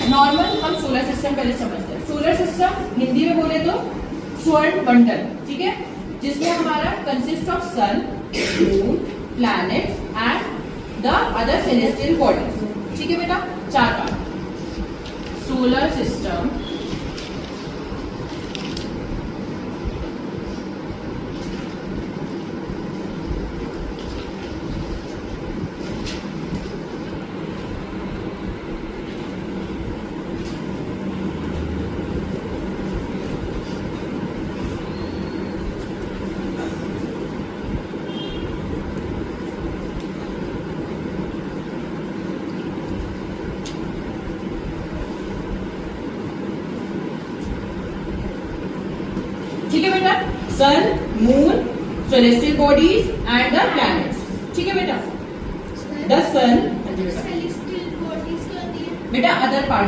Normal हम solar system पहले समझते हैं। सोलर सिस्टम हिंदी में बोले तो स्वर्ण मंडल, ठीक है, जिसमें हमारा consist of sun, moon, planets and the other celestial bodies, ठीक है बेटा, 4 पार्ट सोलर सिस्टम। ठीक है बेटा, sun, moon, celestial bodies and the planets, ठीक है बेटा। द सन, सेलेस्टियल बॉडीज क्या होती है बेटा अदर पार्ट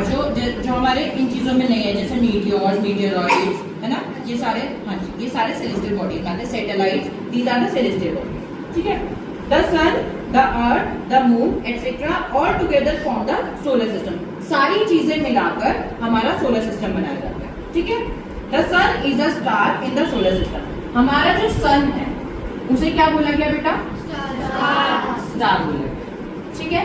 जो हमारे इन चीजों में नहीं है, जैसे मीटियोर्स, मीटियोरॉइड्स, है ना, ये सारे, हाँ जी, ये सारे सेलेस्टियल बॉडीज आते हैं। Satellites, these are the celestial bodies, ठीक है। The sun, the earth, the moon etcetera all together form the solar system. सारी चीजें मिलाकर हमारा सोलर सिस्टम बनाया जाता है, ठीक है। The sun is a star in the solar system. हमारा जो सन है उसे क्या बोला गया बेटा? स्टार बोला गया, ठीक है।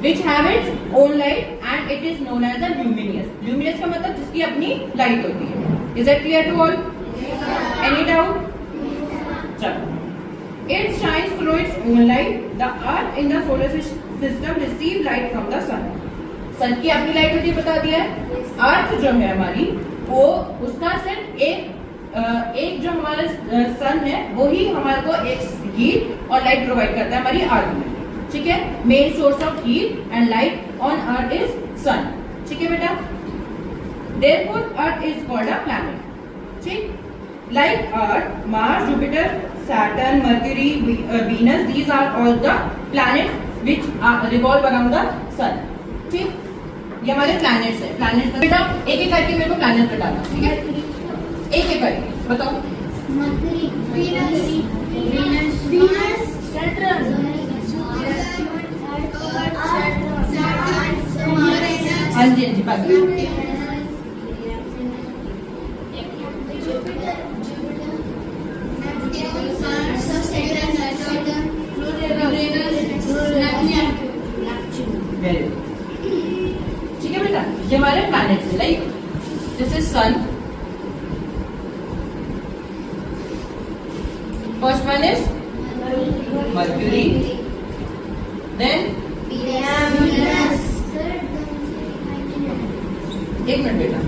Which have its own light and it is known as the luminous. Luminous का मतलब जिसकी अपनी लाइट होती है। Is that clear to all? Any doubt? चलो। It shines through its own light. The earth in the solar system receive light from the sun. सन की अपनी light होती है, बता दिया है। अर्थ जो है हमारी वो उसका सिर्फ एक जो हमारा सन है वो ही हमारे को एक हीट और लाइट प्रोवाइड करता है हमारी अर्थ में, ठीक है। Main source of heat and light on Earth is sun, ठीक है बेटा। Therefore Earth is called a planet, ठीक। Like Earth, Mars, Jupiter, Saturn, Mercury, Venus, these are all the planets which revolve around the sun, ठीक। ये हमारे planets है। Planets बेटा एक एक करके मेरे को प्लैनेट बताना, ठीक है, एक एक करके बताओ। मर्क्यूरी, वीनस, सैटर्न, हाँ जी, हाँ जी, बाकी ठीक है बेटा। ये हमारे प्लैनेट्स है, like this is sun, first one is Mercury, then एक मिनट बेटा,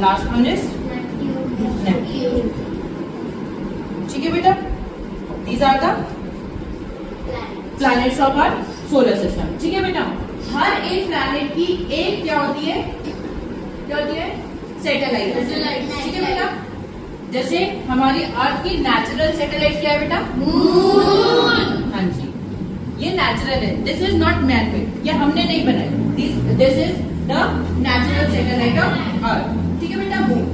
लास्ट वन इज नेपच्यून, ठीक है बेटा। These are the planets of our solar system, ठीक है बेटा। हर एक प्लैनेट की एक क्या होती है, क्या होती है? सैटेलाइट, ठीक है बेटा। जैसे हमारी अर्थ की नेचुरल सैटेलाइट क्या है बेटा? मून, हाँ जी, ये नेचुरल है, this is not man made, ये हमने नहीं बनाई, this is the natural satellite of earth, ठीक है बेटा। मून,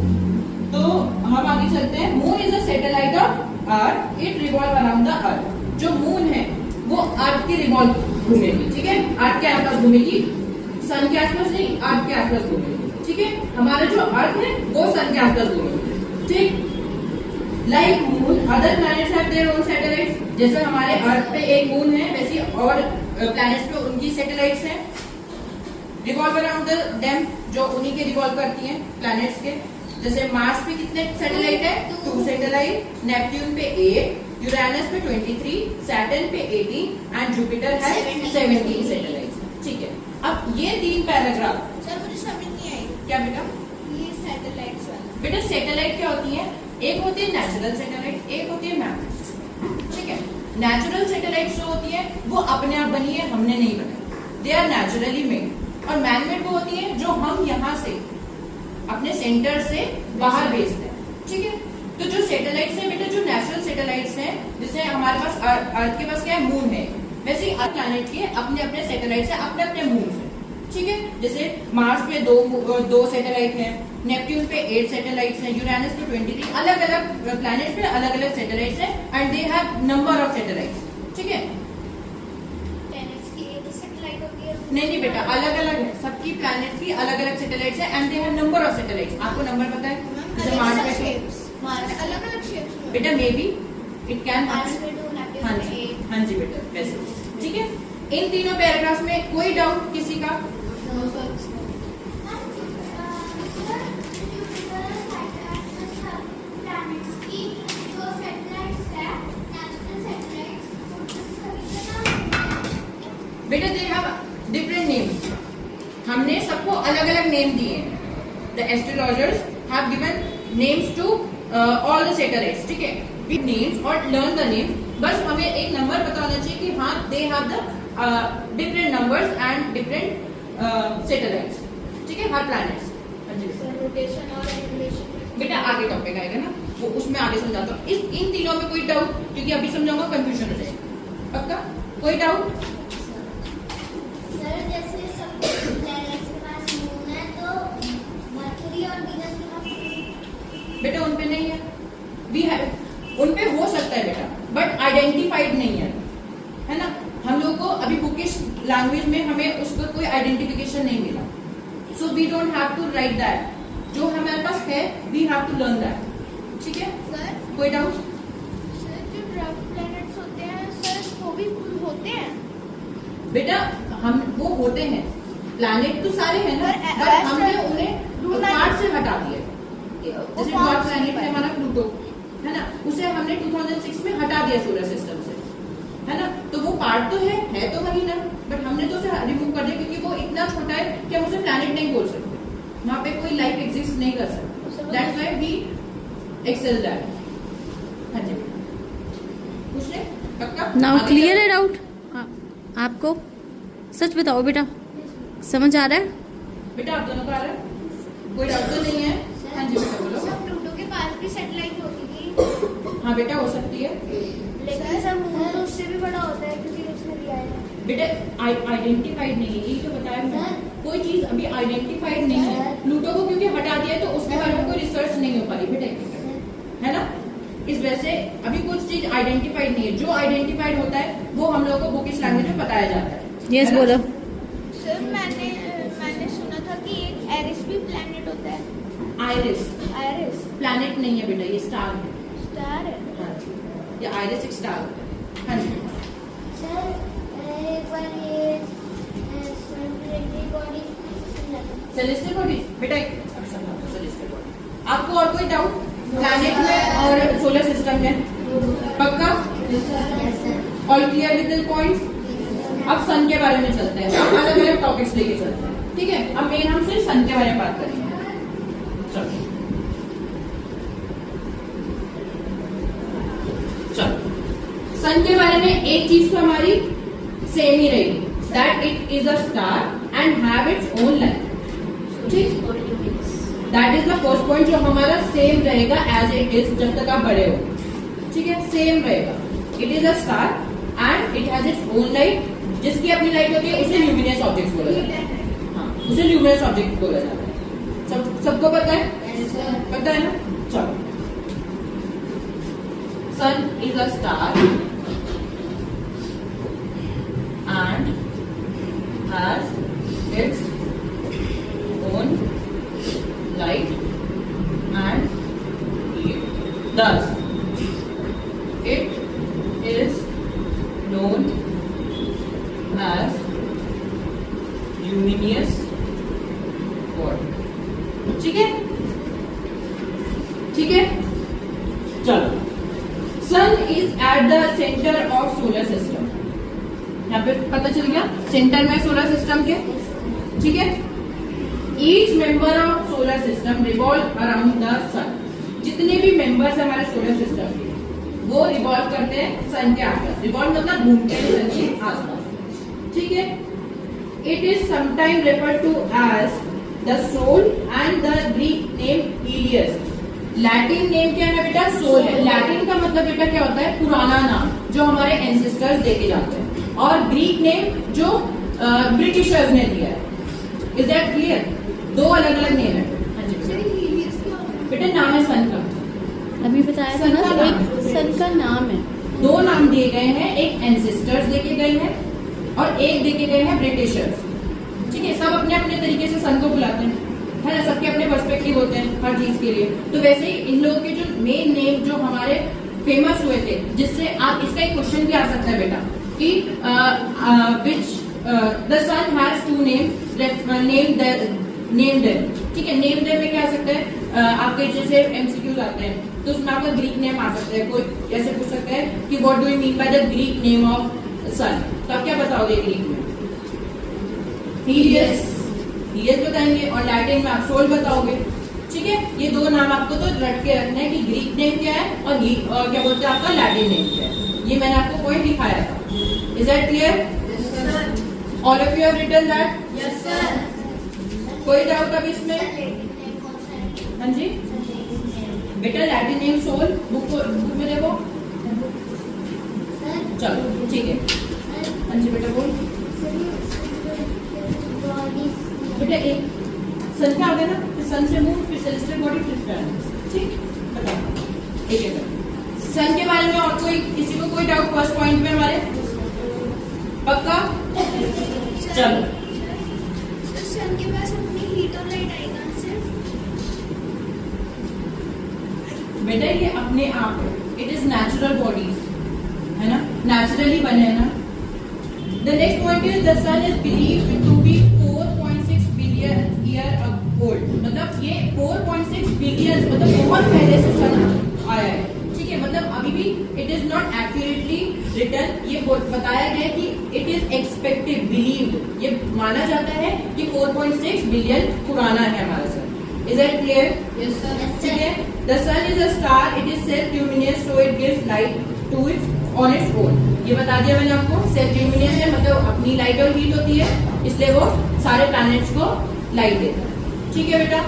तो हम आगे चलते हैं। Moon is a satellite of earth, it revolve around the earth. जो मून है वो अर्थ के रिवॉल्व घूमेगी, ठीक है, अर्थ के आसपास घूमेगी, सन के आसपास नहीं, अर्थ के आसपास घूमेगी, ठीक है। हमारा जो अर्थ है वो सन के आसपास घूमेगी, ठीक। Like moon, other planets have their own satellites. जैसे हमारे अर्थ पे एक मून है, वैसे और प्लैनेट्स पे उनकी सैटेलाइट्स हैं, रिवॉल्व अराउंड देम, जो उन्हीं के रिवॉल्व करती हैं प्लैनेट्स के। जैसे मार्स पे कितने सैटेलाइट है? 2 सैटेलाइट, नेपट्यून पे 8, यूरेनस पे 23, सैटर्न पे 18 एंड जुपिटर है 17 सैटेलाइट, ठीक है। अब ये 3 पैराग्राफ सर मुझे समझ नहीं आई, क्या बेटा? ये सैटेलाइट्स वाला बेटा सैटेलाइट क्या होती है? एक होती है नेचुरल सैटेलाइट, एक होती है मैन, ठीक है। नेचुरल सैटेलाइट जो होती है वो अपने आप बनी है, हमने नहीं बनाई, दे आर नेचुरली मेड। और मैन मेड वो होती है जो हम यहाँ से अपने सेंटर से बाहर भेजते हैं, ठीक है। तो जो सैटेलाइट्स हैं बेटा, जो नेचुरल सैटेलाइट्स हैं, जैसे हमारे पास अर्थ के पास क्या है, मून है, वैसे ही हर प्लैनेट के अपने अपने सैटेलाइट्स हैं, अपने अपने मून है, ठीक है। जैसे मार्स पे दो सैटेलाइट हैं, नेपट्यून पे 8 सैटेलाइट्स हैं, यूरेनस पे 23, अलग अलग प्लैनेट्स पे अलग अलग सैटेलाइट्स हैं, and they have number of satellites, ठीक है। प्लैनेट्स की एक सैटेलाइट होती है। नहीं बेटा, अलग अलग है, सबकी प्लैनेट की अलग अलग सैटेलाइट्स हैं, and they have number of satellites. आपको नंबर पता है? जैसे मार्स पे अलग अलग शेप्स में बेटा, may be it can Mars में 2, नेपट्यून हाँ में जी 8। हाँ जी बेटा, वैसे ठीक है। इन तीनों पैराग्राफ्स में कोई डाउट किसी का? बेटा दे हैव डिफरेंट नेम्स, हमने सबको अलग अलग नेम दिए हैं। The astrologers have given names to all the satellites, ठीक है। विद नेम्स और लर्न द नेम्स, बस हमें एक नंबर पता होना चाहिए कि हाँ they have the different numbers and different satellites, ठीक है, हर प्लैनेट्स। रोटेशन और एनिमेशन बेटा आगे टॉपिक आएगा ना, वो उसमें आगे समझाता हूँ। इन तीनों में कोई डाउट? क्योंकि अभी समझाऊंगा कंफ्यूजन हो जाएगा, पक्का? कोई डाउट? सर जैसे सब प्लैनेट्स के पास मून है, तो मरकरी और वीनस के पास बेटा उन पे नहीं है, वी हैव, उन पे हो सकता है बेटा, बट आइडेंटिफाइड नहीं है ना। हम लोग को अभी बुकिश लैंग्वेज में हमें उसका कोई आइडेंटिफिकेशन नहीं मिला, so we don't have to write that. जो हमारे पास है we have to learn that, ठीक है। सर कोई डाउट? सर जो ड्राफ्ट प्लैनेट्स होते हैं सर, वो भी होते हैं बेटा हम वो होते हैं, प्लैनेट तो सारे हैं ना, पर बट हमने ऐसा उन्हें पार्ट से हटा दिया। जैसे डॉट प्लैनेट है हमारा प्लूटो, है ना, उसे हमने 2006 में हटा दिया सोलर सिस्टम से, है ना। तो वो पार्ट तो है तो वही ना, बट हमने तो उसे रिमूव कर दिया क्योंकि वो इतना छोटा है कि हम उसे प्लैनेट नहीं बोल सकते, वहां पे कोई लाइफ एग्जिस्ट नहीं कर सकता। That's why we excel that. हाँ जी, पूछ ले पक्का? नाउ क्लियर है डाउट आपको? सच बताओ बेटा, समझ आ रहा है? बेटा आप दोनों का आ रहा है? कोई डाउट तो नहीं है? हाँ जी बेटा बोलो। सर प्लूटो के पास भी सैटेलाइट होती थी। हाँ बेटा हो सकती है, लेकिन सर मून तो उससे भी बड़ा होता है क्योंकि उसमें दिया है। बेटा आइडेंटिफाइड नहीं है, यही तो बताया मैंने, कोई चीज अभी आइडेंटिफाइड नहीं है। प्लूटो को क्योंकि हटा दिया है तो उसके बारे में कोई रिसर्च नहीं हो पा रही बेटा, है ना। इस वजह से अभी कुछ चीज आइडेंटिफाइड नहीं है, जो आइडेंटिफाइड होता है वो हम लोगों को बुकिश लैंग्वेज में बताया जाता है। यस बोलो। सर मैंने सुना था कि एक एरिस भी प्लैनेट होता है। आइरिस प्लैनेट नहीं है बेटा, ये स्टार है। स्टार है। हाँ जी, ये आइरिस एक स्टार होता है। हाँ जी सर एक बार ये बॉडी सेलेस्टियल बॉडीज बेटा अभी समझाओ सेलेस्टियल बॉडी। आपको और कोई डाउट प्लैनेट में और सोलर सिस्टम में? पक्का? All clear with the points? अब सन के बारे में चलते हैं, अब अलग अलग टॉपिक्स लेके चलते हैं, ठीक है। अब मेन हम सिर्फ सन के बारे में बात करेंगे। चलो सन के बारे में एक चीज तो हमारी सेम ही रहेगी, that it is a star and have its own life, ठीक। That is the first point जो हमारा सेम रहेगा एज इट इज, जब तक आप बड़े हो, ठीक है, सेम रहेगा। It is a star and it has its own light, जिसकी अपनी लाइट होती है उसे ल्यूमिनस ऑब्जेक्ट बोला जाता है। हाँ, उसे ल्यूमिनस ऑब्जेक्ट बोला जाता है। सबको पता है? पता है ना? चलो, sun is a star and has its own light and heat. Thus, it is known as luminous body. ठीक है? ठीक है? चलो, sun is at the centre of solar system. यहाँ पे पता चल गया सेंटर में सोलर सिस्टम के, ठीक है। Each member of solar system revolve around the sun. जितने भी मेंबर्स हमारे सोलर सिस्टम के वो रिवॉल्व करते हैं सन के आसपास। रिवॉल्व मतलब घूमते हैं सन के आसपास, ठीक है। It is sometime referred to as the Sol and the Greek name Helios. Latin name क्या है बेटा? सोल है। लैटिन का मतलब बेटा क्या होता है? पुराना नाम जो हमारे एंसेस्टर्स देके जाते हैं, और ग्रीक नेम जो ब्रिटिशर्स ने दिया है। Is that clear? दो अलग अलग नेम है। हाँ जी बेटा, नाम है सन का। अभी बताया था सन का ना, नाम। एक सन का नाम है। दो नाम दिए गए हैं, एक एंसेस्टर्स देके गए हैं और एक देके गए हैं ब्रिटिशर्स, ठीक है। सब अपने अपने तरीके से सन को बुलाते हैं, है ना, सबके अपने पर्सपेक्टिव होते हैं हर चीज के लिए। तो वैसे ही इन लोगों के जो मेन नेम जो हमारे फेमस हुए थे, जिससे आप इसका एक क्वेश्चन भी आ सकता है बेटा कि which the sun has to name them, ठीक है। नेम देम में क्या आ सकता है? आपके जैसे एमसीक्यूज आते हैं तो उसमें आपका ग्रीक नेम आ सकता है। कोई ऐसे पूछ सकता है कि what do you mean by the Greek name of sun, तो आप क्या बताओगे ग्रीक में? हीलियस, हीलियस बताएंगे, और लैटिन में आप सोल बताओगे, ठीक है। ये दो नाम आपको तो रट के रखना है कि ग्रीक नेम क्या है और क्या बोलते हैं आपका लैटिन नेम क्या है। ये मैंने आपको पॉइंट दिखाया था। Is that clear? All of you have written that? Yes sir. कोई डाउट अभी इसमें? हाँ जी बेटा, लैटिन नेम सोल बुक में देखो। चलो ठीक है। हाँ जी बेटा बोल। बेटा एक सन क्या आ गया ना, फिर सन से मून, फिर सेलेस्टियल बॉडी, फिर प्लैनेट्स, ठीक। बताओ एक एक सन के बारे में। और कोई किसी को कोई डाउट फर्स्ट पॉइंट में हमारे? पक्का? चलो। सन के पास अपनी हीट और लाइट आएगा से बेटा ये अपने आप है, इट इज नेचुरल बॉडीज, है ना, नेचुरली बने हैं ना। The next point is the sun is believed to be 4.6 billion year old. मतलब ये 4.6 बिलियन मतलब बहुत पहले से सन आया है, ठीक है। मतलब अभी भी it is not accurately written, ये बताया गया कि इट इज एक्सपेक्टेड, बिलीव्ड, ये माना जाता है कि 4.6 बिलियन पुराना है हमारा sun. Is that clear? Yes sir. ठीक है। The sun is a star, it is self luminous, so it gives light to its on its own. ये बता दिया मैंने आपको, सेल्फ ल्यूमिनियस है मतलब अपनी लाइट और हीट होती है, इसलिए वो सारे प्लैनेट्स को लाइट देता है, ठीक है बेटा।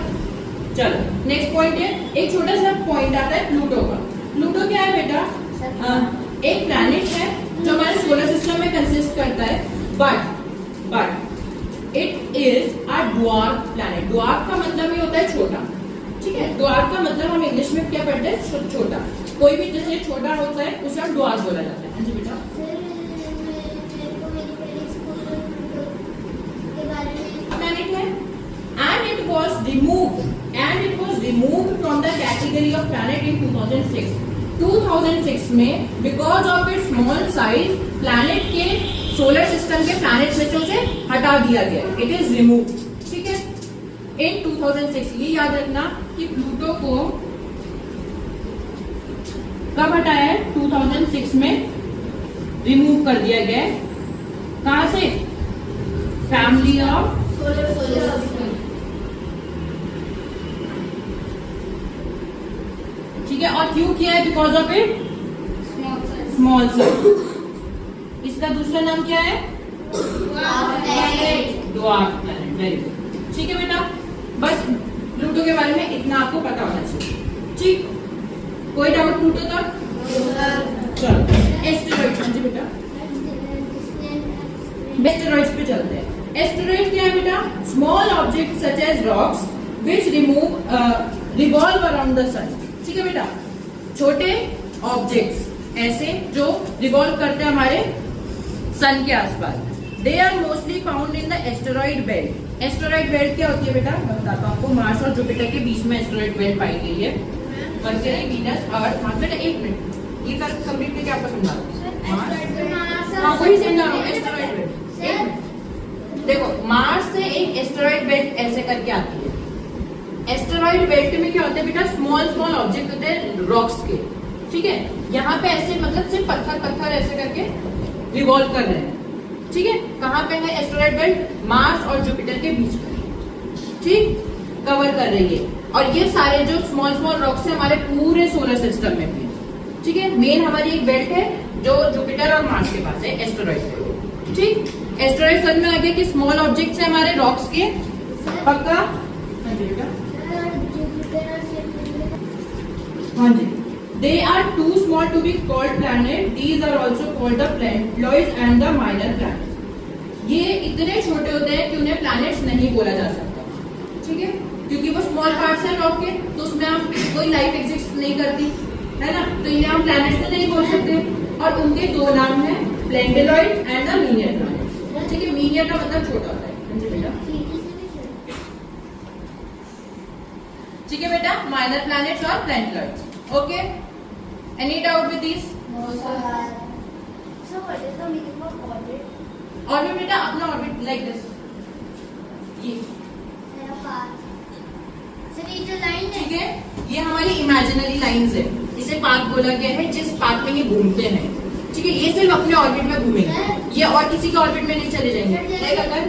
चलो नेक्स्ट पॉइंट है, एक छोटा सा पॉइंट आता है प्लूटो का। प्लूटो क्या है बेटा? एक प्लैनेट है जो हमारे सोलर सिस्टम में कंसिस्ट करता है, but it is a dwarf planet. Dwarf का मतलब ये होता है छोटा, ठीक है। ड्वार्फ का मतलब हम इंग्लिश में क्या पढ़ते हैं? छोटा। कोई भी जैसे छोटा होता है उसे हम ड्वार्फ बोला जाता है। हाँ जी बेटा। प्लैनेट है and it was removed from the category of planet in 2006 में because of its small size planet के सोलर सिस्टम के प्लैनेट में से उसे हटा दिया गया। इट इज रिमूव, ठीक है, इन 2006। ये याद रखना कि प्लूटो को कब हटाया है? 2006 में रिमूव कर दिया गया है। कहां से? Family of solar system. ठीक है। और क्यों किया है? Because of it small size. इसका दूसरा नाम क्या है? Dwarf planet. वेरी गुड, ठीक है बेटा। बस प्लूटो के बारे में इतना आपको पता होना चाहिए, ठीक। कोई डाउट प्लूटो तक? चलो एस्टेरॉइड्स। हाँ जी बेटा, एस्टेरॉइड्स पे चलते हैं। एस्टेरॉइड क्या है बेटा? Small object such as rocks which revolve around the sun, ठीक है बेटा। छोटे ऑब्जेक्ट्स ऐसे जो रिवॉल्व करते हैं हमारे सन के आसपास। They are mostly found in the asteroid belt. Asteroid belt क्या होती है बेटा? मैं बताता हूँ आपको। मार्स और जुपिटर के बीच में एस्टेरॉइड बेल्ट पाई गई है। मर्क्यूरी, वीनस, अर्थ। हाँ बेटा एक मिनट, ये कर कंप्लीट करके आपको समझा दूँ। वही समझा रहा हूँ। एस्टेरॉइड बेल्ट देखो, मार्स से एक एस्टेरॉइड बेल्ट ऐसे करके आती है। एस्टेरॉइड बेल्ट में क्या होता है बेटा? स्मॉल ऑब्जेक्ट होते हैं रॉक्स के, ठीक है। यहाँ पे ऐसे मतलब सिर्फ पत्थर ऐसे करके रिवॉल्व कर रहे हैं, ठीक है। कहाँ पे है एस्टेरॉइड बेल्ट? मार्स और जुपिटर के बीच में, ठीक, कवर कर रही है। और ये सारे जो स्मॉल रॉक्स है हमारे पूरे सोलर सिस्टम में भी, ठीक है, मेन हमारी एक बेल्ट है जो जुपिटर और मार्स के पास है, एस्टेरॉइड। ठीक, एस्टेरॉइड समझ में आ गया कि स्मॉल ऑब्जेक्ट्स है हमारे रॉक्स के, पक्का? हाँ जी बेटा, हाँ जी। They are too small to be called planet. These are also called the planetoids and the minor planets. ये इतने छोटे होते हैं कि उन्हें प्लैनेट्स नहीं बोला जा सकता, ठीक है, क्योंकि वो स्मॉल पार्ट्स हैं रॉक के, तो उसमें आप कोई लाइफ एग्जिस्ट नहीं करती है ना, तो इन्हें हम प्लैनेट्स तो नहीं बोल सकते। और उनके दो नाम हैं, प्लेंटेलॉइड एंड द मीनियर प्लैनेट्स। ठीक है, मीनियर का मतलब छोटा होता है। हाँ जी बेटा, ठीक है बेटा, माइनर प्लैनेट्स और planetoids. Okay, any doubt with this? Orbit बेटा, अपना ऑर्बिट लाइक दिस, ये ठीक है, ये हमारी इमेजिनरी लाइंस है, इसे पाथ बोला गया है जिस पाथ में ये घूमते हैं। ठीक है, ये सिर्फ अपने ऑर्बिट में घूमेंगे, ये और किसी के ऑर्बिट में नहीं चले जाएंगे। लाइक अगर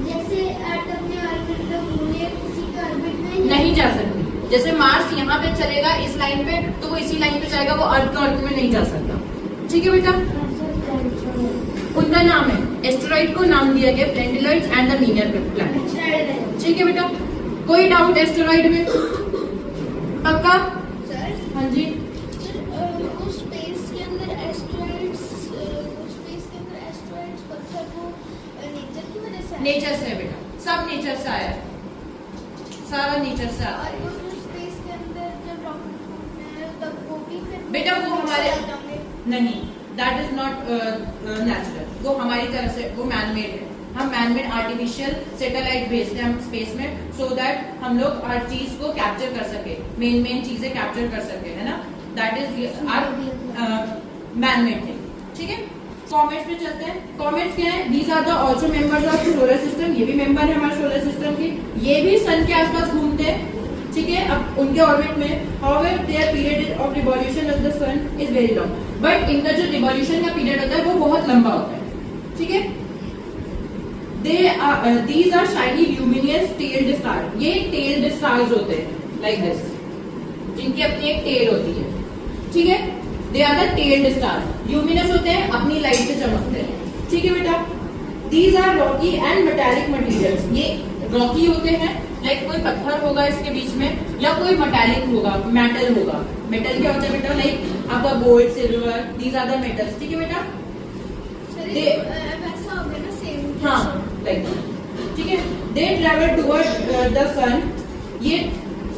जैसे अर्थ अपने ऑर्बिट में घूमे, किसी के ऑर्बिट में नहीं जा सकती, जैसे मार्स यहाँ पे चलेगा इस लाइन पे, तो वो इसी लाइन पे जाएगा, वो अर्थ के ऑर्बिट में नहीं जा सकता। ठीक है बेटा, उनका नाम है, एस्टेरॉइड को नाम दिया गया प्लेंटेलॉइड्स एंड द मीनियर प्लैनेट्स। ठीक है बेटा, कोई डाउट एस्टेरॉइड में? पक्का? हाँ जी, स्पेस के अंदर एस्ट्रॉइड्स, स्पेस के अंदर एस्ट्रॉइड्स पत्थर को नेचर की वजह से, नेचर से बेटा, सब नेचर से आया, सारा नेचर से आया। और स्पेस के अंदर जब रॉकेट घूमते हैं तब वो भी फिर बेटा वो हमारे नहीं, दैट इज नॉट नेचुरल, वो हमारी तरफ से, वो मैनमेड है। हम मैनमेड आर्टिफिशियल सैटेलाइट भेजते हैं हम स्पेस में, सो दैट हम लोग हर चीज को कैप्चर कर सके, मेन चीजें कैप्चर कर सके, है ना, that is are manmade thing. ठीक है, कॉमेट्स पे चलते हैं। कॉमेट्स क्या है? These are the also members of solar system, ये भी मेंबर है हमारे सोलर सिस्टम के, ये भी सन के आसपास घूमते हैं। ठीक है, अब उनके ऑर्बिट में, however their period of revolution of the sun is very long, but इनका जो रिवॉल्यूशन का पीरियड होता है वो बहुत लंबा होता है। ठीक है, these are shiny luminous tailed stars, ये tailed stars होते हैं like this, जिनकी अपनी एक टेल होती है। ठीक है, they are the tailed stars, luminous होते हैं, अपनी लाइट से चमकते हैं। ठीक है बेटा, these are rocky and metallic materials, ये रॉकी होते हैं, लाइक कोई पत्थर होगा इसके बीच में, या कोई मेटालिक होगा, मेटल होगा। मेटल क्या होता है बेटा? लाइक आपका gold, silver, these are the metals। ठीक है बेटा, वैसा हो गया ना, सेम। हाँ, लाइक, ठीक है, दे ट्रेवल टुवर्ड द सन, ये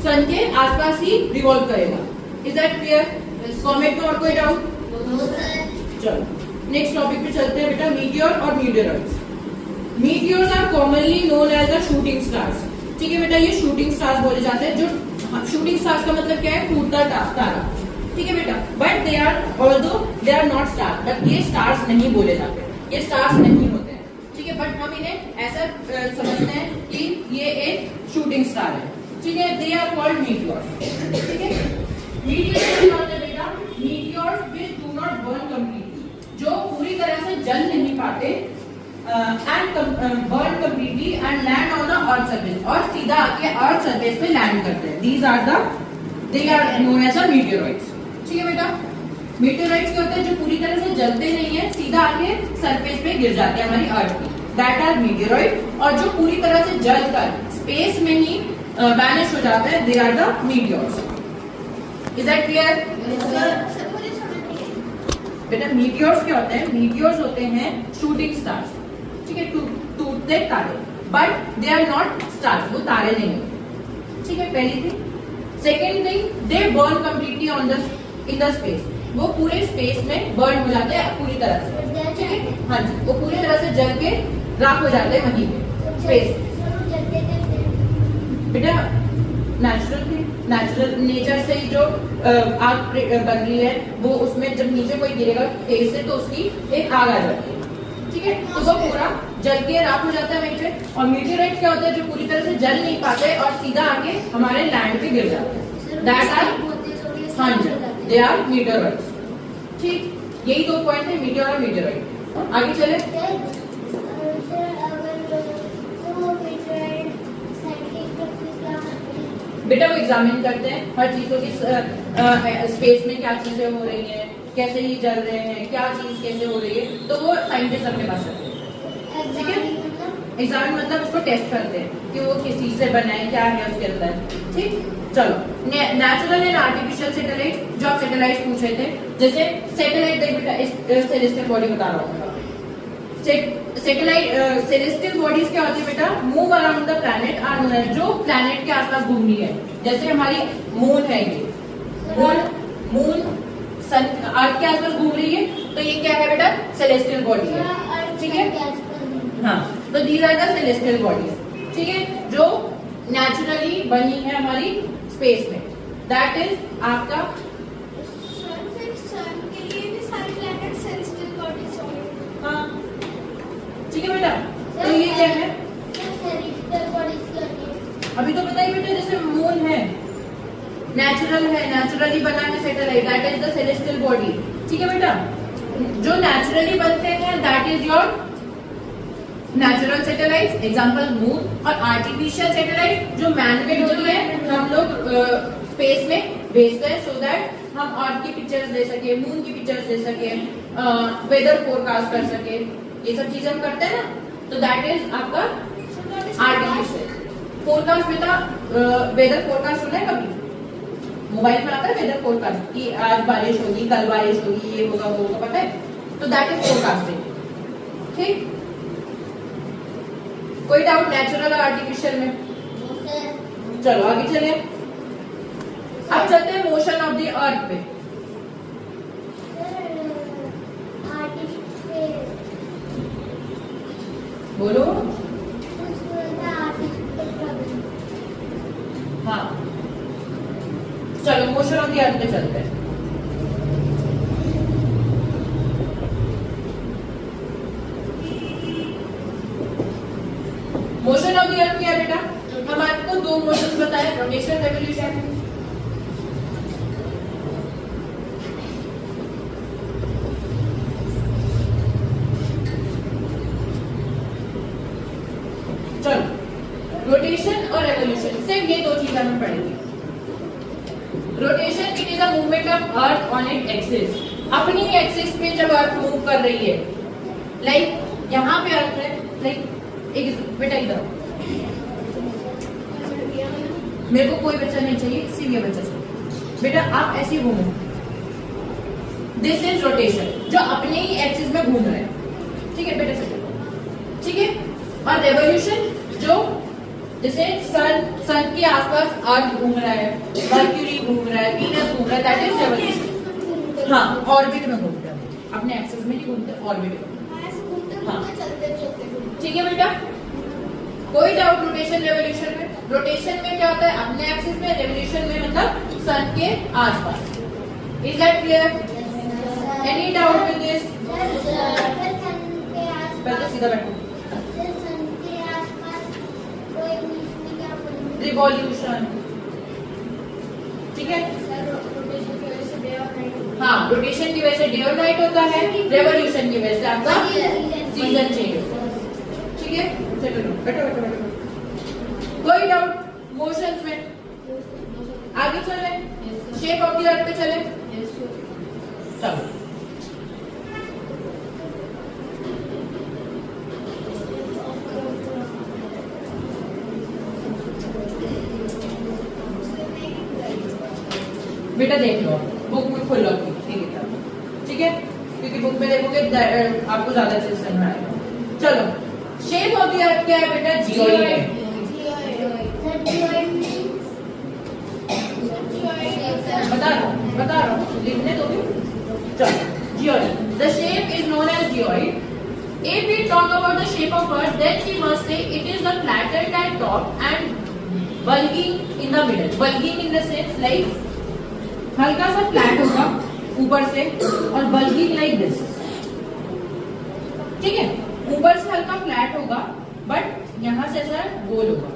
सन के आसपास ही रिवॉल्व करेगा। Is that clear? कॉमेट में और कोई डाउट? चलो नेक्स्ट टॉपिक पे चलते हैं बेटा, मीटियोर और meteoroids. Meteors are commonly known as the shooting stars. ठीक है बेटा, ये शूटिंग स्टार्स बोले जाते हैं। जो शूटिंग स्टार्स का मतलब क्या है? टूटता तारा। ठीक है बेटा, but they are, although they are not star, but ये स्टार्स नहीं बोले जाते, ये स्टार्स नहीं होते हैं। ठीक है, बट हम इन्हें ऐसा समझते हैं कि ये एक शूटिंग स्टार है। ठीक है, दे आर कॉल्ड मीटियोर्स। ठीक है, मीटियोर्स बेटा, meteors which do not burn completely, जो पूरी तरह से जल नहीं पाते, and burn completely and land on the earth surface, और सीधा आके अर्थ सरफेस पे लैंड करते हैं। These are the, they are known as the meteoroids. ठीक है बेटा, मीटियोराइट्स क्या होते हैं? जो पूरी तरह से जलते नहीं है, सीधा आके सरफेस पे गिर जाते हैं हमारी अर्थ की, दैट आर मीटियोराइट। और जो पूरी तरह से जलकर स्पेस में ही वैनिश हो जाते हैं, they are the meteors. Is that clear? बेटा मीटियोर्स क्या होते हैं? मीटियोर्स होते हैं शूटिंग स्टार्स। ठीक है, टूटते तारे, but they are not stars, वो तारे नहीं होते। ठीक है, पहली thing. Second thing, they burn completely on the in the space, वो पूरे स्पेस में बर्न हो जाते हैं पूरी तरह से। ठीक है, हाँ जी, वो पूरी तरह से जल के राख हो जाते हैं वहीं पे स्पेस। बेटा नेचुरल थी, नेचुरल नेचर से ही जो आग बन रही है, वो उसमें जब नीचे कोई गिरेगा तेज से, तो उसकी एक आग आ जाती है। ठीक है, तो वो पूरा जल के राख हो जाता है वहीं पे। और मीटियोराइट्स क्या होता है? जो पूरी तरह से जल नहीं पाते और सीधा आके हमारे लैंड पे गिर जाते हैं, दैट आर, हाँ जी, दे आर मीटियोराइट्स। ठीक, यही दो पॉइंट है, मीटियोर और मीटियोराइट। आगे चले। बेटा वो एग्जामिन करते हैं हर चीज को, किस स्पेस में क्या चीजें हो रही हैं, कैसे ये जल रहे हैं, क्या चीज कैसे हो रही है, तो वो साइंटिस्ट अपने पास रखते हैं। ठीक है, एग्जाम मतलब उसको टेस्ट करते हैं कि वो किस चीज से बना है, क्या है उसके अंदर। ठीक, चलो नेचुरल एंड आर्टिफिशियल सैटेलाइट, जो आप सैटेलाइट पूछे थे, जैसे सैटेलाइट देख बेटा, सेलेस्टियल बॉडी बता रहा हूँ। सैटेलाइट सेलेस्टियल बॉडीज क्या होती है बेटा, move around the planet are known as, जो प्लैनेट के आसपास घूम रही है। जैसे हमारी मून है, ये मून सन अर्थ के आसपास घूम रही है, तो ये क्या है बेटा, सेलेस्टियल बॉडी है। ठीक है, हाँ, तो these are the celestial bodies. ठीक है, जो नेचुरली बनी है हमारी स्पेस में, दैट इज आपका हाँ। ठीक है बेटा, तो ये क्या है, अभी तो बताइए बेटा, जैसे मून है, नेचुरल है, नेचुरली बना है satellite, that is the celestial body. ठीक है बेटा, जो नेचुरली बनते हैं that is your natural satellite, example moon. और आर्टिफिशियल सैटेलाइट जो मैनमेड होती है, हम लोग स्पेस में भेजते हैं सो दैट हम अर्थ की पिक्चर्स ले सके, मून की पिक्चर्स ले सके, वेदर फोरकास्ट कर सके, ये सब चीजें हम करते हैं ना, तो दैट इज आपका आर्टिफिशियल फोरकास्ट। बेटा वेदर फोरकास्ट सुना है कभी, मोबाइल में आता है वेदर फोरकास्ट कि आज बारिश होगी, कल बारिश होगी, ये होगा वो होगा, पता है, तो दैट इज फोरकास्टिंग। ठीक, कोई डाउट नेचुरल और आर्टिफिशियल में? चलो आगे चले, अब चलते हैं मोशन ऑफ द अर्थ पे। बोलो हाँ, चलो मोशन ऑफ द अर्थ पे चलते हैं। मोशन ऑफ द अर्थ क्या है बेटा, हम आपको दो मोशन बताए, रोटेशन, रेवोल्यूशन। चलो, रोटेशन और रेवोल्यूशन, सिर्फ ये दो चीजें हमें पढ़ेंगे। Rotation, it is a movement of Earth on it axis, अपनी एक्सिस पे जब अर्थ मूव कर रही है, लाइक यहाँ पे अर्थ है, लाइक एक बेटा इधर, मेरे को कोई बच्चा नहीं चाहिए, सिर्फ ये बच्चा चाहिए। बेटा आप ऐसे ही घूमो, दिस इज रोटेशन, जो अपने ही एक्सिस में घूम रहा है। ठीक है बेटा, से ठीक है। और रेवोल्यूशन, जो जैसे सन के आसपास अर्थ घूम रहा है, मर्क्यूरी घूम रहा है, वीनस घूम रहा है, दैट इज रेवोल्यूशन। हाँ, ऑर्बिट में घूमता है, अपने एक्सिस में नहीं घूमते, ऑर्बिट में। हाँ, ठीक है बेटा, कोई डाउट रोटेशन रेवोल्यूशन में? रोटेशन में क्या होता है, अपने एक्सिस में, रेवोल्यूशन में मतलब सन के आसपास। Is that clear? Any doubt with this? पहले सीधा बैठो। रिवॉल्यूशन, ठीक है। हाँ, रोटेशन की वजह से डे और नाइट होता है, रेवोल्यूशन की वजह से आपका सीजन चेंज होता है। ठीक है, चलो बैठो बैठो बैठो। कोई डाउट मोशंस में? आगे चले, शेप ऑफ द अर्थ पे चले। चलो, बेटा देख लो, बुक में खोल लो ठीक है, क्योंकि बुक में देखोगे आपको ज्यादा अच्छे से समझ आएगा। चलो, शेप ऑफ द अर्थ क्या है बेटा? जियोइड है। बता रहा हूँ, लिखने दो। चलो, geoid, the shape is known as geoid. If we talk about the shape of Earth, then we must say it is the flattened at top and bulging in the middle. Bulging in the sense like हल्का सा flat होगा ऊपर से और bulging like this. ठीक है, ऊपर से हल्का फ्लैट होगा बट यहाँ से ऐसा गोल होगा।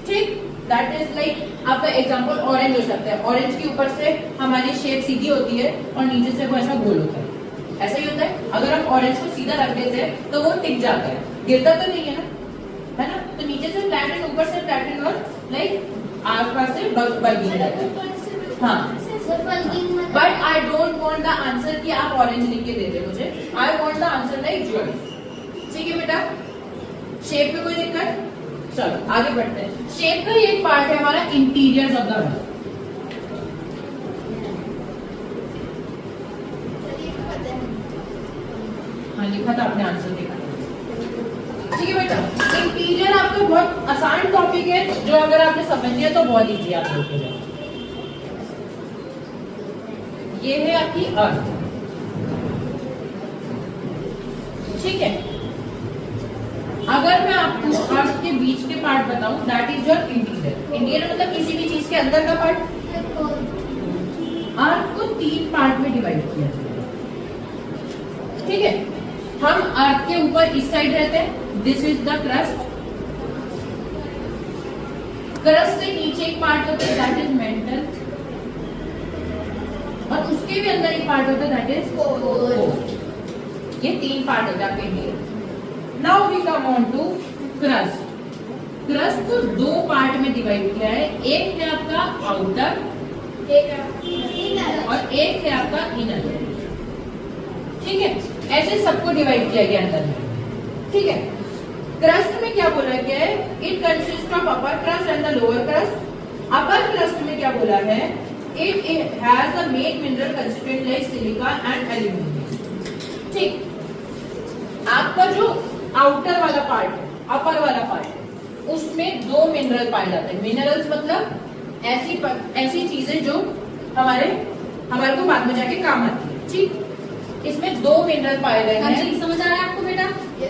ठीक, दैट इज लाइक आपका एग्जांपल ऑरेंज हो सकता है। ऑरेंज के ऊपर से हमारी शेप सीधी होती है और नीचे से वो ऐसा गोल होता है। ऐसा ही होता है, अगर हम ऑरेंज को सीधा रख देते हैं तो वो टिक जाता है, गिरता तो नहीं है ना, है ना। तो नीचे से फ्लैट एंड ऊपर से फ्लैट एंड और लाइक आसपास से बल्बिंग रहता है। हाँ, सर बल्किंग मतलब but I don't want the answer कि आप ऑरेंज लिख के दे दे मुझे। I want the answer like joint. ठीक है बेटा, शेप में कोई दिक्कत? चलो आगे बढ़ते हैं। शेप का एक पार्ट है हमारा इंटीरियर ऑफ द रन। हाँ, लिखा था आपने, आंसर देखा। ठीक है बेटा, इंटीरियर आपका बहुत आसान टॉपिक है, जो अगर आपने समझ लिया तो बहुत इजी आप लोग को जाएगा। ये है आपकी अर्थ। ठीक है, अगर मैं आपको अर्थ के बीच के पार्ट बताऊं, that is your interior. Interior मतलब किसी भी चीज के अंदर का पार्ट। अर्थ को 3 पार्ट में डिवाइड किया गया है। ठीक है, हम अर्थ के ऊपर इस साइड रहते हैं, this is the crust. Crust से नीचे एक पार्ट होता है, दैट इज मेंटल, और उसके भी अंदर एक पार्ट होता है, दैट इज कोर। ये 3 पार्ट होता है आपके interior. Now we come on to crust. Crust को 2 पार्ट में डिवाइड किया है, एक है आपका आउटर और एक है आपका इनर। ठीक है, ऐसे सबको डिवाइड किया गया अंदर में। ठीक है, क्रस्ट में क्या बोला गया है? It consist of upper crust and the lower crust. Upper crust में क्या बोला है? It has the main mineral constituent like silica and aluminium. ठीक, आपका जो आउटर वाला पार्ट है, अपर वाला पार्ट है, उसमें 2 मिनरल पाए जाते हैं। मिनरल्स मतलब ऐसी चीजें जो हमारे को बाद में जाके काम आती है। ठीक, इसमें 2 मिनरल पाए गए हैं। जी, समझ आ रहा है आपको बेटा?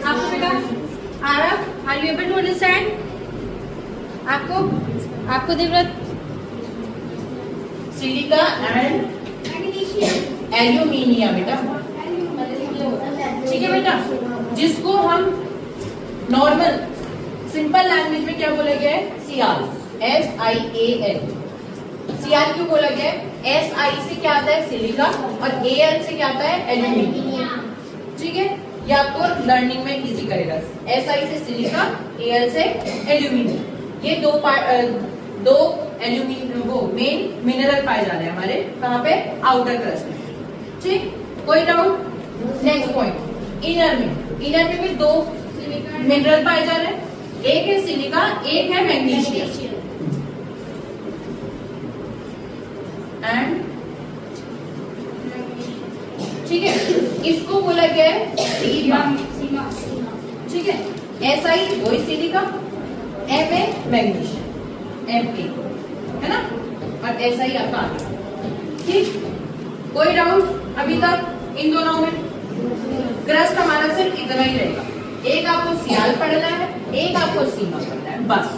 आपको बेटा आ रहा? Are you able to understand? आपको देवव्रत? सिलिका एंड एल्यूमिनियम बेटा। ठीक है बेटा, जिसको हम नॉर्मल सिंपल लैंग्वेज में क्या बोला गया है? सियाल, SIAL। सियाल क्यों बोला गया है? SI से क्या आता है? सिलिका, और AL से क्या आता है? एल्यूमिनियम। ठीक है, ये आपको लर्निंग में इजी करेगा। SI से सिलिका, AL से एल्यूमिनियम। ये 2 एल्यूमिनियम वो मेन मिनरल पाए जा रहे हैं हमारे कहाँ पे? आउटर क्रस्ट में। ठीक, कोई डाउट? नेक्स्ट पॉइंट, इनर में भी 2 मिनरल पाए जा रहे हैं, एक है सिलिका, एक है मैग्नीशियम। एंड ठीक है, इसको बोला गया है सीमा। ठीक है, SI वही सिलिका, MA मैग्नीशियम, MA है ना, और SI आपका आगे। ठीक, कोई डाउट अभी तक इन दोनों में? क्रस्ट हमारा सिर्फ इतना ही रहेगा, एक आपको सियाल पढ़ना है, एक आपको सीमा पढ़ना है बस।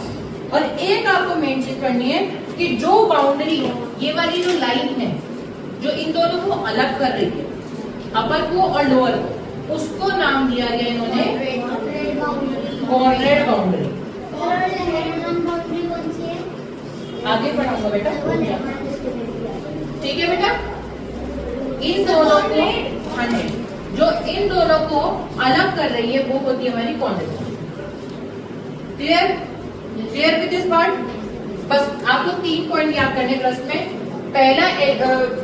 और एक आपको मेन चीज पढ़नी है कि जो बाउंड्री है, ये वाली जो लाइन है जो इन दोनों को अलग कर रही है, अपर को और लोअर को, उसको नाम दिया गया इन्होंने कॉर्नरेड बाउंड्री। आगे बढ़ाऊंगा बेटा। ठीक है बेटा, इन दोनों को, हाँ जी, जो इन दोनों को अलग कर रही है वो होती है हमारी कॉर्नरेड। Clear with this part? बस आपको 3 पॉइंट याद करने क्रस्ट में। पहला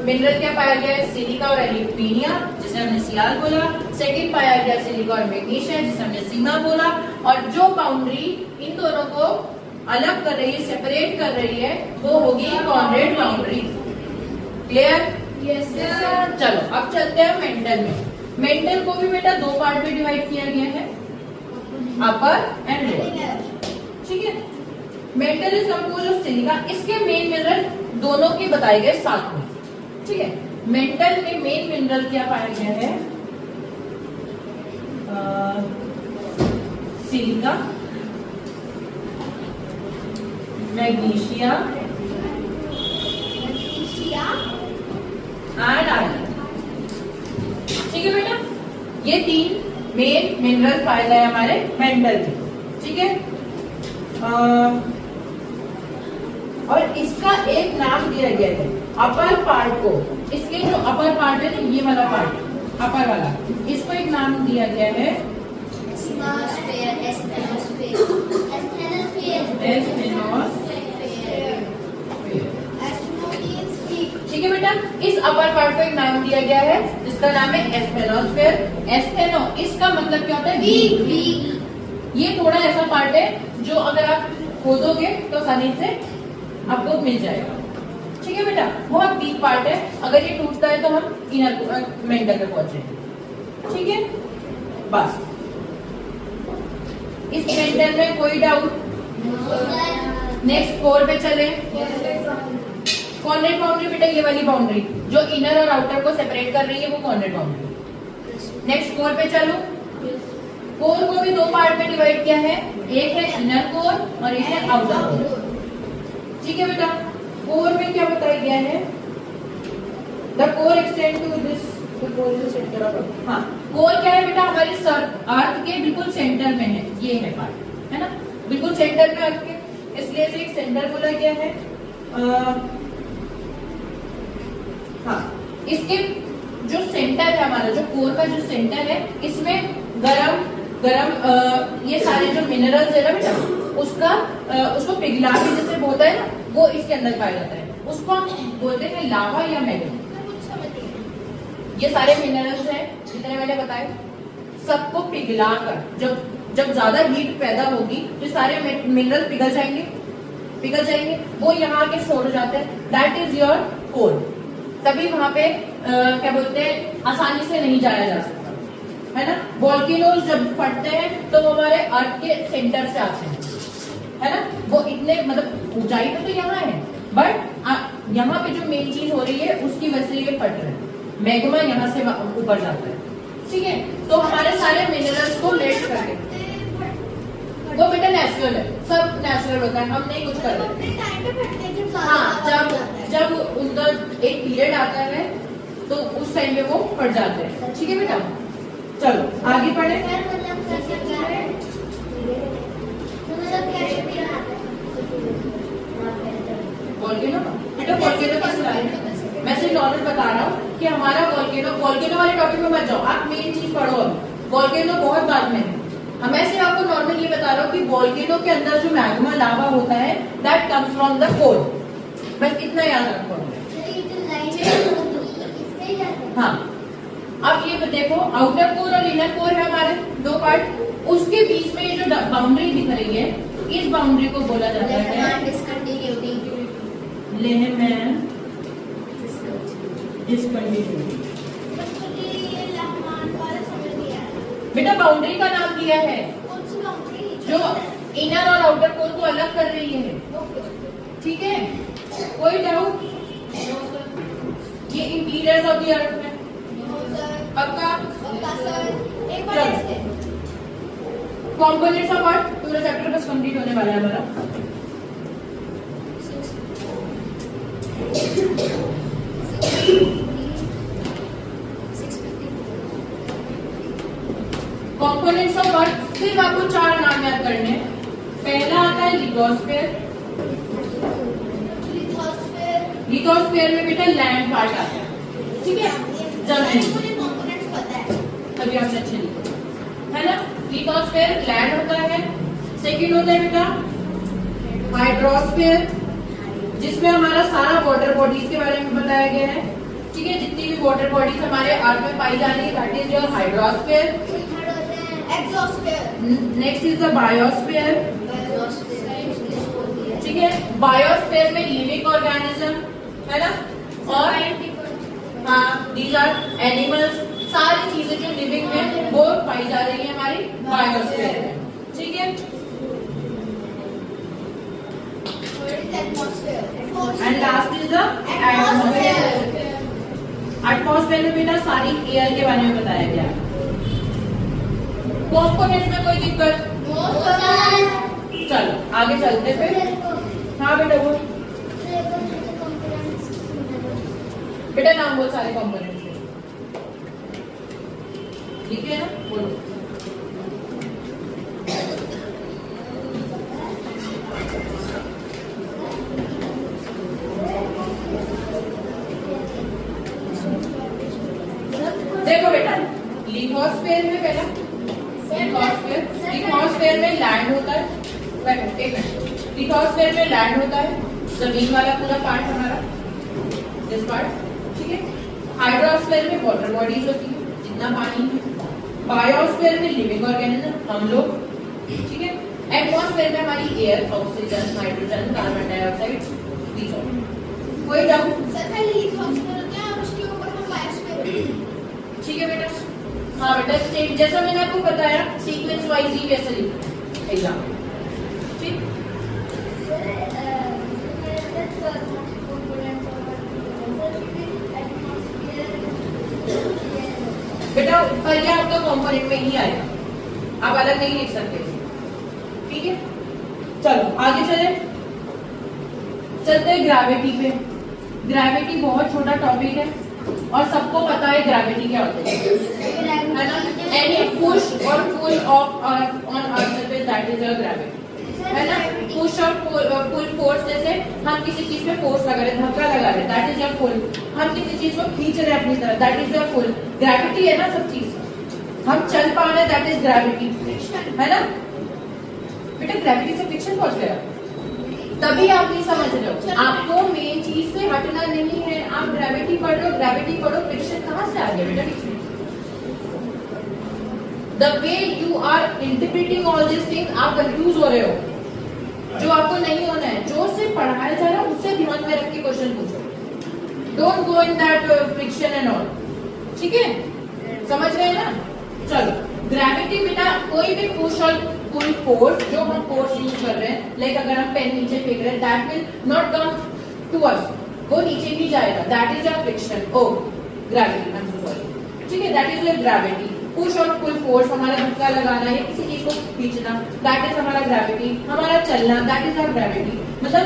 मिनरल क्या पाया गया है? सिलिका और एल्यूमिनियम, जिसे हमने सियाल बोला। सेकंड पाया गया सिलिका और मैग्नीशियम, जिसे हमने सीमा बोला। और जो बाउंड्री इन दोनों को अलग कर रही है, सेपरेट कर रही है, वो होगी कॉर्नरेड बाउंड्री। क्लियर? Yes sir. चलो अब चलते हैं मेंटल में। मेंटल को भी बेटा 2 पार्ट में डिवाइड किया गया है, अपर एंड लोअर। ठीक है, mental is compose of silica. इसके मेन मिनरल दोनों के बताए गए साथ में। ठीक है, मेंटल में मेन मिनरल क्या पाया गया है? Silica, magnesium and iron. ठीक है बेटा, ये 3 मेन मिनरल पाए गए हमारे मेंटल में। ठीक है, और इसका एक नाम दिया गया है अपर पार्ट को। इसके जो अपर पार्ट है, ये वाला पार्ट अपर वाला, इसको एक नाम दिया गया है एस्टेनोस्फेयर। ठीक है बेटा। इस अपर पार्ट को एक नाम दिया गया है जिसका नाम है एस्थेनोस्फेयर। एस्थेनो इसका मतलब क्या होता है? वीक। ये थोड़ा ऐसा पार्ट है जो अगर आप खोदोगे तो आसानी से आपको मिल जाएगा। ठीक है बेटा, बहुत वीक पार्ट है। अगर ये टूटता है तो हम इनर मेंटल पे पहुंचे। ठीक है, बस इस मेंटल में कोई डाउट? नेक्स्ट कोर पे चले। कॉर्नर बाउंड्री बेटा ये वाली बाउंड्री जो इनर और आउटर को सेपरेट कर रही है वो कॉर्नर बाउंड्री। नेक्स्ट कोर पे चलो। कोर को भी दो पार्ट में डिवाइड किया है, एक है इनर कोर और एक है आउटर कोर। ठीक है बेटा, कोर में क्या बताया गया है? The core extend to this centre of. हाँ, कोर क्या है बेटा? हमारे अर्थ के बिल्कुल सेंटर में है, ये है पार्ट, है ना, बिल्कुल सेंटर में अर्थ के, इसलिए इसे एक सेंटर बोला गया है। हाँ, इसके जो सेंटर है हमारा, जो कोर का जो सेंटर है, इसमें गरम ये सारे जो मिनरल्स है ना बेटा, उसको पिघला के जैसे होता है ना, वो इसके अंदर पाया जाता है। उसको हम बोलते हैं लावा या मैग्मा। ये सारे मिनरल्स हैं जितने मैंने बताए, सबको पिघलाकर जब ज्यादा हीट पैदा होगी तो सारे मिनरल पिघल जाएंगे, वो यहाँ के स्टोर हो जाते हैं। That is your core. तभी वहां पे क्या बोलते हैं, आसानी से नहीं जाया जा सकता, है ना। वॉल्केनोज जब फटते हैं तो वो हमारे अर्थ के सेंटर से आते हैं, है ना। वो इतने मतलब ऊंचाई पे तो यहाँ है, बट यहाँ पे जो मेन चीज हो रही है उसकी वजह से ये फट रहे हैं। मैग्मा यहाँ से ऊपर जाता है। ठीक है, तो हमारे सारे मिनरल्स को लेट करके, वो बेटा नेचुरल है, सब नेचुरल होता है, हम नहीं कुछ कर रहे। हाँ, जब उनका एक पीरियड आता है तो उस टाइम पे वो फट जाते हैं। ठीक है बेटा, चलो आगे बढ़े। वॉल्केनो बेटा, वॉल्केनो का सिनारियो मैं सिर्फ नॉर्मल बता रहा हूँ कि हमारा वॉल्केनो वाले टॉपिक में मत जाओ, आप मेन चीज पढ़ो। वॉल्केनो बहुत बाद में है, मैं सिर्फ आपको नॉर्मल ये बता रहा हूँ कि वॉल्केनो के अंदर जो मैग्मा लावा होता है that comes from the core, बस इतना याद रखो। हाँ, अब ये देखो, आउटर कोर और इनर कोर है हमारे दो पार्ट, उसके बीच में ये जो बाउंड्री दिख रही है, इस बाउंड्री को बोला जाता है लेहमैन डिस्कंटिन्यूटी। बेटा बाउंड्री का नाम दिया है जो इनर और आउटर कोर को अलग कर रही है। ठीक है, कोई डाउट? ये इंटीरियर ऑफ द अर्थ में पक्का? कंपोनेंट्स ऑफ अर्थ पूरा चैप्टर बस कंप्लीट होने वाला है हमारा। कंपोनेंट्स ऑफ अर्थ सिर्फ आपको 4 नाम याद करने हैं। पहला आता है लिथोस्फीयर। लिथोस्फीयर में बेटा लैंड पार्ट आता है, ठीक है, जमीन। तभी आपने अच्छे लिखो, है ना। लिथोस्फीयर लैंड होता है। सेकंड होता है बेटा हाइड्रोस्फीयर, जिसमें हमारा सारा वाटर बॉडीज के बारे में बताया गया है। ठीक है, जितनी भी वाटर बॉडीज हमारे अर्थ में पाई जा रही है that is your hydrosphere. Next is the biosphere. ठीक है, बायोस्फीयर में लिविंग ऑर्गेनिज्म, है ना, और हाँ दीज आर एनिमल्स, सारी चीजें जो लिविंग में वो पाई जा रही है हमारी बायोस्फीयर में। ठीक है, and last is the atmosphere. Atmosphere में बेटा सारी एयर के बारे में बताया गया। कंपोनेंट्स में कोई दिक्कत? चलो आगे चलते फिर। हाँ बेटा वो बेटा नाम बोल सारे कंपोनेंट्स के, ठीक है ना, बोलो। देखो बेटा, लिथोस्फीयर में पहला लिथोस्फीयर में लैंड होता है। लिथोस्फीयर में लैंड होता है, जमीन वाला पूरा पार्ट हमारा। दिस पार्ट, ठीक है। हाइड्रोस्फीयर में वाटर बॉडीज होती है, जितना पानी है। बायोस्फीयर में लिविंग ऑर्गेनिज्म, हम लोग, ठीक है। एटमॉस्फेयर में हमारी air, oxygen, nitrogen, carbon dioxide, these all. कोई डाउट? सर पहले लिथोस्फीयर होता है और उसके ऊपर हम बायोस्फीयर। ठीक है बेटा। हाँ बेटा, स्टेट जैसा मैंने आपको बताया सीक्वेंस वाइज ही वैसे लिखना एग्जाम, ठीक। बेटा पर ये आपका कंपोनेंट में ही आएगा, आप अलग नहीं लिख सकते इसे, ठीक है। चलो आगे चलते हैं ग्रेविटी पे। ग्रेविटी बहुत छोटा टॉपिक है और सबको पता है ग्रेविटी क्या होता है ना। एनी पुश और pull of Earth on Earth surface, that is a gravity, है ना। पुश और पुल फोर्स, जैसे हम किसी चीज पे फोर्स लगा रहे, धक्का लगा रहे, दैट इज योर पुल। हम किसी चीज को खींच रहे अपनी तरफ, that is your pull. Gravity है ना सब चीज, हम चल पा रहे, दैट इज ग्रेविटी, है ना। बेटा ग्रेविटी से फ्रिक्शन पहुंच गया, तभी आप नहीं समझ रहे हो। आपको मेन चीज से हटना नहीं है, आप ग्रेविटी पढ़ रहे हो, ग्रेविटी पढ़ो, फ्रिक्शन कहां से आ गया बेटा बीच में। The way you are interpreting all this thing, आप कंफ्यूज हो रहे हो, जो आपको नहीं होना है। जो से पढ़ाया जा रहा है उससे ध्यान में रख के क्वेश्चन पूछो, don't go in that friction and all, ठीक है। समझ रहे हैं ना। चलो ग्रेविटी बेटा कोई भी पुश और पुल फोर्स, जो हम फोर्स यूज कर रहे हैं, लाइक अगर हम पेन नीचे फेंक रहे हैं, that will not come to us, वो नीचे ही जाएगा, that is your friction. Oh gravity, I am so sorry, ठीक है, that is your gravity. Push और पुल फोर्स, हमारा धक्का लगाना या किसी चीज को खींचना, दैट इज हमारा ग्रेविटी। हमारा चलना, दैट इज आवर ग्रेविटी। मतलब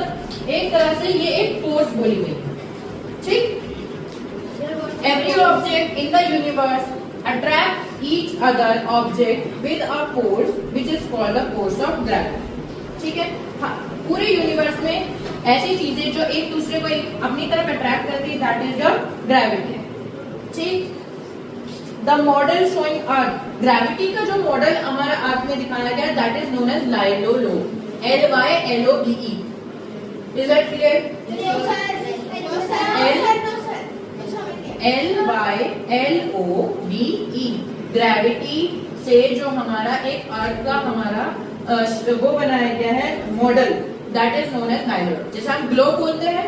एक तरह से ये एक फोर्स बोली गई, ठीक। Every object in the universe attract each other object with a force which is called the force of gravity, ठीक है। हाँ, पूरे यूनिवर्स में ऐसी चीजें जो एक दूसरे को अपनी तरफ अट्रैक्ट करती है, दैट इज योर ग्रेविटी, ठीक। The model showing Earth, gravity का जो मॉडल हमारा अर्थ में दिखाया गया, दैट इज नोन एज लाइलो लो, LYLOBE। Is that clear? LYLOBE। Gravity से जो हमारा एक अर्थ का हमारा वो बनाया गया है model, that is known as लाइलो। जैसे हम ग्लोब बोलते हैं,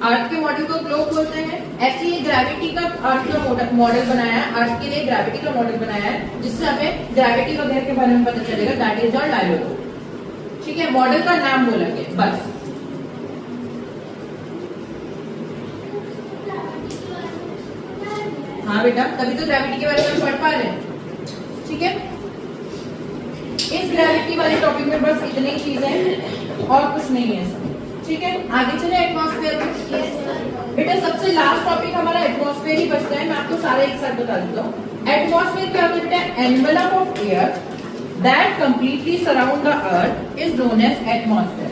अर्थ के मॉडल को ग्लोब बोलते हैं, ऐसे ये ग्रेविटी का अर्थ का मॉडल बनाया है, अर्थ के लिए ग्रेविटी का मॉडल बनाया है, जिससे हमें ग्रेविटी वगैरह के बारे में पता चलेगा, दैट इज योर लाइलो, ठीक है। मॉडल का नाम बोला गया बस। हाँ बेटा, तभी तो ग्रेविटी के बारे में पढ़ पा रहे हैं, ठीक है। इस ग्रेविटी वाले टॉपिक में बस इतनी चीजें और कुछ नहीं है, ठीक है। आगे चले एटमॉस्फेयर में। बेटा सबसे लास्ट टॉपिक हमारा एटमॉस्फेयर ही बचता है, मैं आपको सारा एक साथ बता देता हूँ। एटमॉस्फेयर क्या होता है बेटा? Envelope of air that completely surround the earth is known as atmosphere.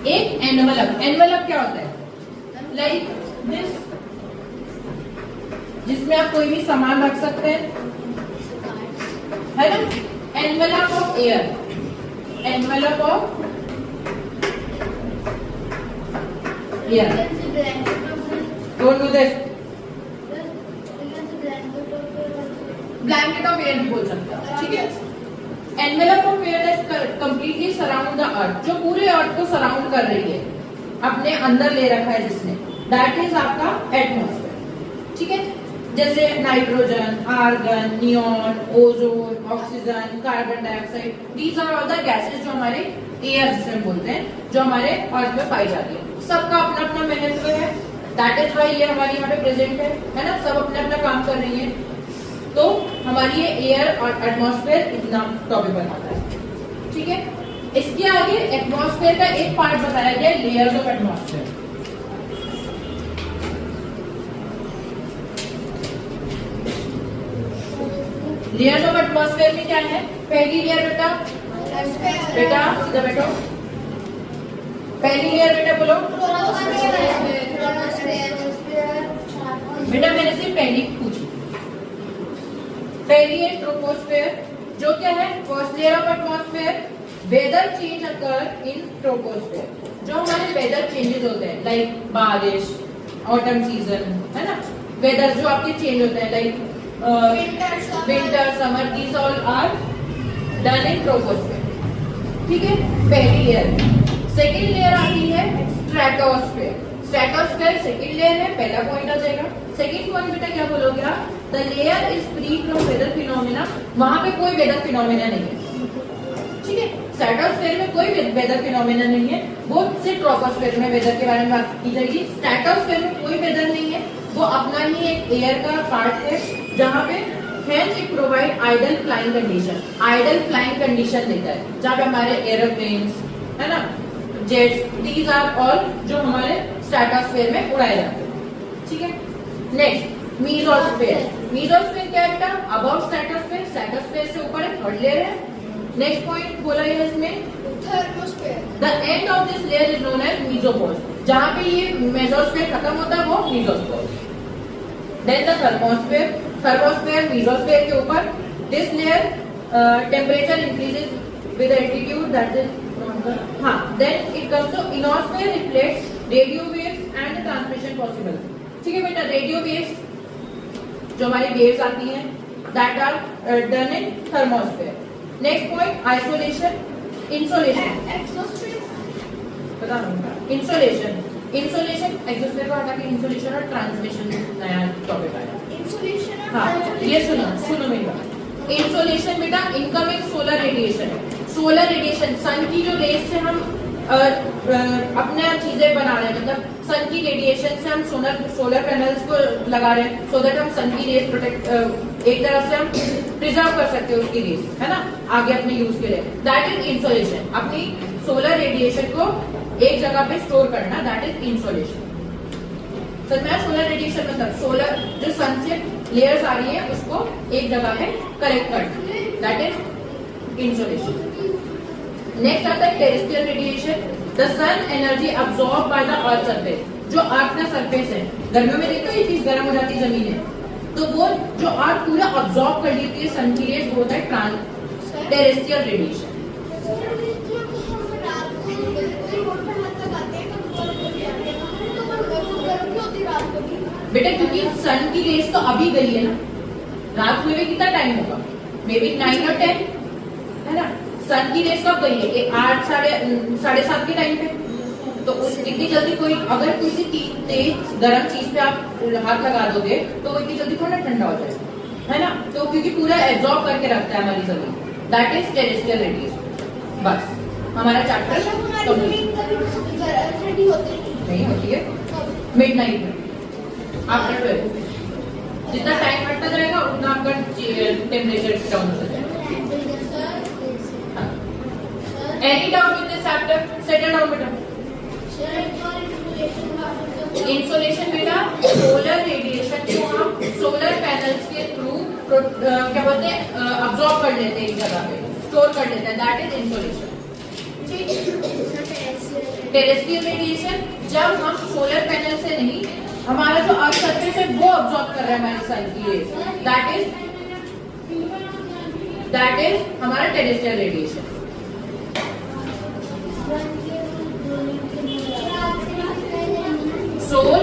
एक एनवेलप, एनवेलप क्या होता है? लाइक दिस, जिसमें आप कोई भी सामान रख सकते हैं, है ना। Envelope of air, envelope of air, don't do this. Blanket of air भी बोल सकते हो, ठीक है। Envelope of air is completely surround the अर्थ, जो पूरे अर्थ को सराउंड कर रही है, अपने अंदर ले रखा है जिसने, दैट इज आपका एटमॉस्फेयर, ठीक है। जैसे nitrogen, argon, neon, ozone, oxygen, carbon dioxide, these are all the gases जो हमारे एयर जिसे बोलते हैं, जो हमारे अर्थ में पाई जाती है। सबका अपना अपना महत्व है, दैट इज वाई ये हमारी यहाँ पे प्रेजेंट है ना। सब अपना अपना काम कर रही है, तो हमारी ये एयर और एटमॉस्फेयर इतना टॉपिक बनाता है, ठीक है। इसके आगे एटमॉस्फेयर का एक पार्ट बताया गया, layers of atmosphere. Layers of atmosphere में क्या है? पहली लेयर बेटा, बेटा सीधा बैठो, पहली लेयर बेटा बोलो बेटा, मैंने सिर्फ पहली पूछी। पहली है ट्रोपोस्फेयर, जो क्या है? First layer of atmosphere. Weather change occur in troposphere, जो हमारे वेदर चेंजेस होते हैं, लाइक बारिश, ऑटम सीजन, है ना, वेदर जो आपके चेंज होते हैं like winter summer, these all are done in troposphere. ठीक है, पहली लेयर। सेकेंड लेयर आती है स्ट्रेटोस्फेयर। स्ट्रेटोस्फेयर सेकेंड लेयर है, पहला पॉइंट आ जाएगा। सेकेंड पॉइंट बेटा क्या बोलोगे आप? The layer is free from weather phenomena. वहां पे कोई वेदर फिनोमेना नहीं है। ठीक है, स्ट्रेटोस्फेयर में कोई वेदर फिनोमेना नहीं है, वो सिर्फ ट्रोपोस्फेयर में वेदर के बारे में बात की जाएगी। स्ट्रेटोस्फेयर में कोई वेदर नहीं है, वो अपना ही एक एयर का पार्ट है, जहाँ पे hence it provide idle flying condition। Idle flying condition देता है, जहाँ पे हमारे एरोप्लेन्स, है ना, जेट्स, दीज आर ऑल जो हमारे स्ट्रेटोस्फेयर में उड़ाए जाते हैं। ठीक है, नेक्स्ट मीजोस्फेयर। मीजोस्फेयर क्या है बेटा? अबव स्ट्रेटोस्फेयर, स्ट्रेटोस्फेयर से ऊपर थर्ड लेयर है। नेक्स्ट पॉइंट बोला है इसमें thermosphere. The end of this layer is known as mesopause. जहाँ पे ये मेसोस्फेयर खत्म होता है वो mesopause. Then the thermosphere. Thermosphere mesosphere के ऊपर। This layer temperature increases with altitude, that is हाँ। Then it comes to ionosphere, reflects radio waves and transmission possible. ठीक है बेटा, रेडियो वेव्स जो हमारी वेव्स आती हैं that are done in thermosphere. Next point isolation, insolation. बता insolation. Insolation exosphere को हटा के इंसोलेशन और ट्रांसमिशन नया टॉपिक आया। इंसुलेशन। हाँ, ये सुनो मेरी बात। इंसोलेशन बेटा इनकमिंग सोलर रेडिएशन है। सोलर रेडिएशन, सन की जो रेस से हम अपने चीजें बना रहे हैं, मतलब सन की रेडिएशन से हम सोलर पैनल्स को लगा रहे हैं, सो दैट हम सन की रेस प्रोटेक्ट, एक तरह से हम प्रिजर्व कर सकते हैं उसकी रेस, है ना, आगे अपने यूज के लिए। That is insolation. अपनी सोलर रेडिएशन को एक जगह पे स्टोर करना, दैट इज इंसोलेशन। सर मैं सोलर रेडिएशन मतलब सोलर जो सन से लेयर्स आ रही है उसको एक जगह पे कलेक्ट करना, दैट इज इंसोलेशन। नेक्स्ट आता है terrestrial radiation. The sun energy absorb by the earth surface. जो अर्थ का सरफेस है, गर्मियों में देखो ये चीज गर्म हो जाती है जमीन है, तो वो जो अर्थ पूरा अब्सॉर्ब कर लेती है सन की रेस, वो होता है टेरेस्ट्रियल रेडिएशन। बेटा क्योंकि सन की रेस तो अभी गई है ना, रात हुए कितना टाइम होगा, मे बी 9 और 10, है ना। सन की रेस कब गई है? 8 साढ़े 7 के टाइम पे। तो इतनी जल्दी कोई अगर किसी तेज गर्म चीज पे आप हाथ लगा दोगे तो वो इतनी जल्दी थोड़ा ठंडा हो जाएगा, है ना। तो क्योंकि पूरा एब्जॉर्ब करके रखता है हमारी जमीन, दैट इज टेरेस्ट्रियल रेडिएशन। बस हमारा चैप्टर नहीं होती है मिडनाइट में, आफ्टर 12। जितना टाइम बढ़ता जाएगा उतना आपका टेम्परेचर डाउन होता जाएगा। Any doubt with this chapter? Settle down बेटा। इंसोलेशन बेटा सोलर रेडिएशन को हम सोलर पैनल्स के थ्रू क्या बोलते हैं अब्सॉर्ब कर लेते हैं, एक जगह पे स्टोर कर लेते हैं, that is insolation. Terrestrial radiation जब हम सोलर पैनल से नहीं, हमारा जो अर्थ सरफेस है वो अब्सॉर्ब कर रहा है हमारे सन की रेस, दैट इज हमारा टेरेस्ट्रियल रेडिएशन। सोल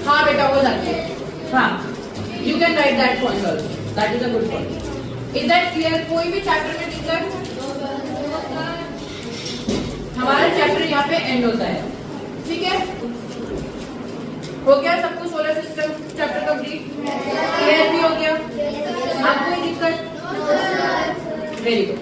हाँ बेटा वो जाती है, हाँ you can write that point also, that is a good point. Is that clear? कोई भी चैप्टर में दिक्कत? हमारा चैप्टर यहाँ पे एंड होता है, ठीक है। हो गया सब कुछ, solar system chapter complete, clear भी हो गया। आपको कोई दिक्कत? Very good.